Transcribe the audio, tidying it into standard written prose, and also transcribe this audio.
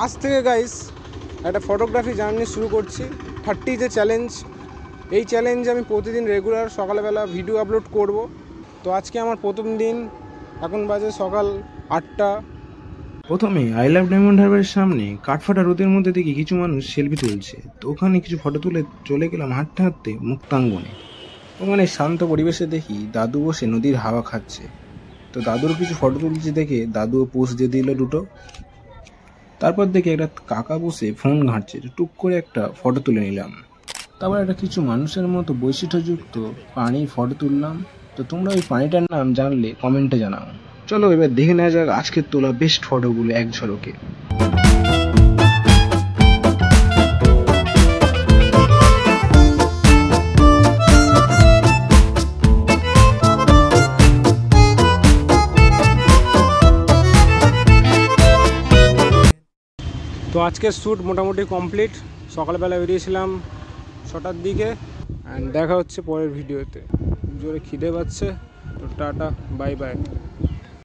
আজ থেকে গাইস একটা ফটোগ্রাফি জার্নি শুরু করছি। 30 যে চ্যালেঞ্জ, এই চ্যালেঞ্জে আমি প্রতিদিন রেগুলার সকালবেলা ভিডিও আপলোড করব। তো আজকে আমার প্রথম দিন, এখন বাজে সকাল 8টা। প্রথমে আই লাভ ডায়মন্ড হারবারের সামনে কাঠফাটা রোদের মধ্যে দেখি কিছু মানুষ সেলফি তুলছে। তো ওখানে কিছু ফটো তুলে চলে গেলাম হাঁটতে হাঁটতে মুক্তাঙ্গনে। ওখানে শান্ত পরিবেশে দেখি দাদু বসে নদীর হাওয়া খাচ্ছে। তো দাদুর কিছু ফটো তুলছে দেখে দাদুও পোজ দিয়ে দিল দুটো। তারপর দেখি একটা কাকা বসে ফোন ঘাঁটছে, টুক করে একটা ফটো তুলে নিলাম। তারপর একটা কিছু মানুষের মতো বৈশিষ্ট্যযুক্ত প্রাণীর ফটো তুললাম। তো তোমরা ওই প্রাণীটার নাম জানলে কমেন্টে জানাও। চলো এবার দেখে নেওয়া যাক আজকের তোলা বেস্ট ফটোগুলো এক ঝলকে। তো আজকের শ্যুট মোটামুটি কমপ্লিট। সকালবেলা বেরিয়েছিলাম 6টার দিকে। অ্যান্ড দেখা হচ্ছে পরের ভিডিওতে। জোরে খিদে পাচ্ছে, তো টাটা, বাই বাই।